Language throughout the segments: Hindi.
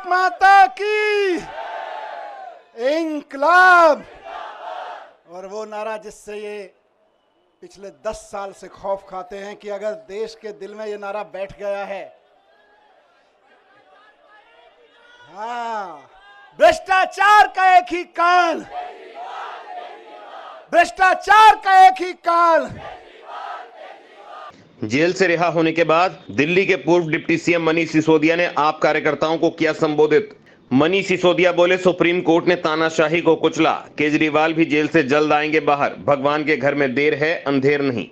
माता की, इंकलाब। और वो नारा जिससे ये पिछले 10 साल से खौफ खाते हैं कि अगर देश के दिल में ये नारा बैठ गया है, हाँ, भ्रष्टाचार का एक ही काल, भ्रष्टाचार का एक ही काल। जेल से रिहा होने के बाद दिल्ली के पूर्व डिप्टी सीएम मनीष सिसोदिया ने आप कार्यकर्ताओं को किया संबोधित। मनीष सिसोदिया बोले, सुप्रीम कोर्ट ने तानाशाही को कुचला, केजरीवाल भी जेल से जल्द आएंगे बाहर, भगवान के घर में देर है, अंधेर नहीं।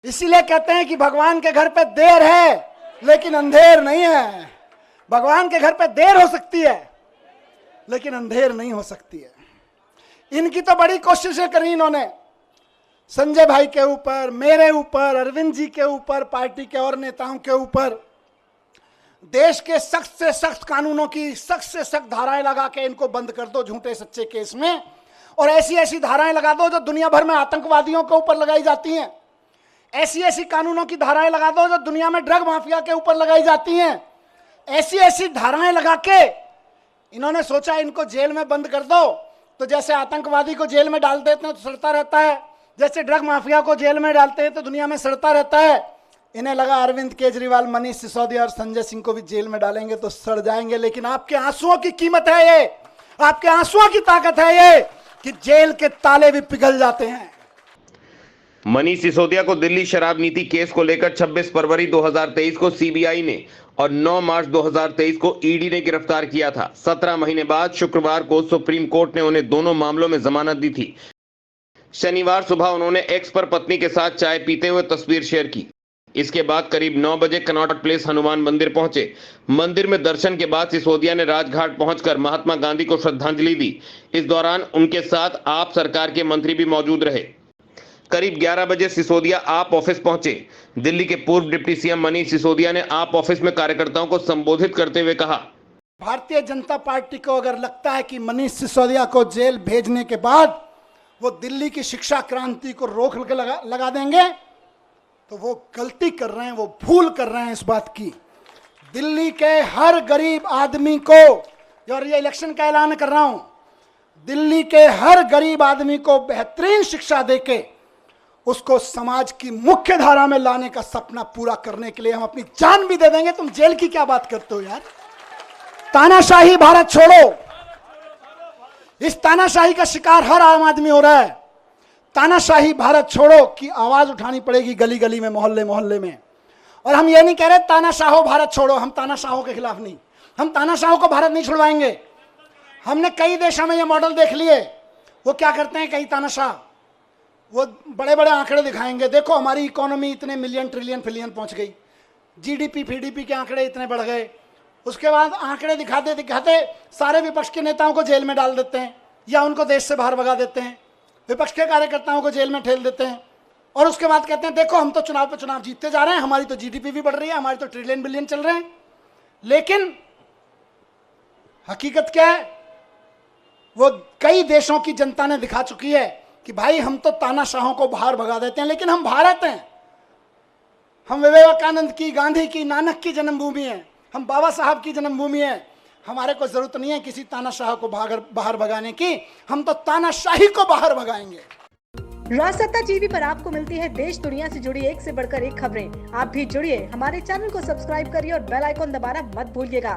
इसीलिए कहते हैं कि भगवान के घर पे देर है लेकिन अंधेर नहीं है। भगवान के घर पे देर हो सकती है लेकिन अंधेर नहीं हो सकती है। इनकी तो बड़ी कोशिशें करी इन्होंने, संजय भाई के ऊपर, मेरे ऊपर, अरविंद जी के ऊपर, पार्टी के और नेताओं के ऊपर। देश के सख्त से सख्त कानूनों की सख्त से सख्त धाराएं लगा के इनको बंद कर दो झूठे सच्चे केस में, और ऐसी ऐसी धाराएं लगा दो जो दुनिया भर में आतंकवादियों के ऊपर लगाई जाती हैं। ऐसी ऐसी कानूनों की धाराएं लगा दो जो दुनिया में ड्रग माफिया के ऊपर लगाई जाती हैं। ऐसी ऐसी धाराएं लगा के इन्होंने सोचा इनको जेल में बंद कर दो, तो जैसे आतंकवादी को जेल में डाल देते हैं तो सड़ता रहता है, जैसे ड्रग माफिया को जेल में डालते हैं तो दुनिया में सड़ता रहता है। इन्हें लगा अरविंद केजरीवाल, मनीष सिसोदिया और संजय सिंह को भी जेल में डालेंगे तो सड़ जाएंगे। लेकिन आपके आंसुओं की कीमत है ये, आपके आंसुओं की ताकत है ये कि जेल के ताले भी पिघल जाते हैं। मनीष सिसोदिया को दिल्ली शराब नीति केस को लेकर 26 फरवरी 2023 को सीबीआई ने और 9 मार्च 2023 को ईडी ने गिरफ्तार किया था। 17 महीने बाद शुक्रवार को सुप्रीम कोर्ट ने उन्हें दोनों मामलों में जमानत दी थी। शनिवार सुबह उन्होंने एक्स पर पत्नी के साथ चाय पीते हुए तस्वीर शेयर की। इसके बाद करीब 9 बजे कनॉट प्लेस हनुमान मंदिर पहुंचे। मंदिर में दर्शन के बाद सिसोदिया ने राजघाट पहुंचकर महात्मा गांधी को श्रद्धांजलि दी। इस दौरान उनके साथ आप सरकार के मंत्री भी मौजूद रहे। करीब 11 बजे सिसोदिया आप ऑफिस पहुंचे। दिल्ली के पूर्व डिप्टी सीएम मनीष सिसोदिया ने आप ऑफिस में कार्यकर्ताओं को संबोधित करते हुए कहा, भारतीय जनता पार्टी को अगर लगता है कि मनीष सिसोदिया को जेल भेजने के बाद वो दिल्ली की शिक्षा क्रांति को रोक के लगा देंगे तो वो गलती कर रहे हैं, वो भूल कर रहे हैं इस बात की। दिल्ली के हर गरीब आदमी को, और ये इलेक्शन का ऐलान कर रहा हूं, दिल्ली के हर गरीब आदमी को बेहतरीन शिक्षा देके उसको समाज की मुख्य धारा में लाने का सपना पूरा करने के लिए हम अपनी जान भी दे देंगे। तुम जेल की क्या बात करते हो यार? तानाशाही भारत छोड़ो। इस तानाशाही का शिकार हर आम आदमी हो रहा है। तानाशाही भारत छोड़ो की आवाज उठानी पड़ेगी गली गली में, मोहल्ले मोहल्ले में। और हम ये नहीं कह रहे तानाशाहो भारत छोड़ो, हम तानाशाहों के खिलाफ नहीं, हम तानाशाहों को भारत नहीं छुड़वाएंगे। हमने कई देशों में ये मॉडल देख लिए। वो क्या करते हैं कई तानाशाह, वो बड़े बड़े आंकड़े दिखाएंगे, देखो हमारी इकोनॉमी इतने मिलियन ट्रिलियन फिलियन पहुंच गई, जीडीपी फीडीपी के आंकड़े इतने बढ़ गए। उसके बाद आंकड़े दिखाते दिखाते सारे विपक्ष के नेताओं को जेल में डाल देते हैं या उनको देश से बाहर भगा देते हैं, विपक्ष के कार्यकर्ताओं को जेल में ठेल देते हैं। और उसके बाद कहते हैं देखो हम तो चुनाव पे चुनाव जीतते जा रहे हैं, हमारी तो जीडीपी भी बढ़ रही है, हमारी तो ट्रिलियन बिलियन चल रहे हैं। लेकिन हकीकत क्या है? वो कई देशों की जनता ने दिखा चुकी है कि भाई हम तो तानाशाहों को बाहर भगा देते हैं, लेकिन हम भारत हैं, हम विवेकानंद की, गांधी की, नानक की जन्मभूमि है, हम बाबा साहब की जन्मभूमि है। हमारे को जरूरत नहीं है किसी तानाशाह को बाहर भगाने की, हम तो तानाशाही को बाहर भगाएंगे। राजसत्ता टीवी पर आपको मिलती है देश दुनिया से जुड़ी एक से बढ़कर एक खबरें। आप भी जुड़िए, हमारे चैनल को सब्सक्राइब करिए और बेल आइकॉन दबाना मत भूलिएगा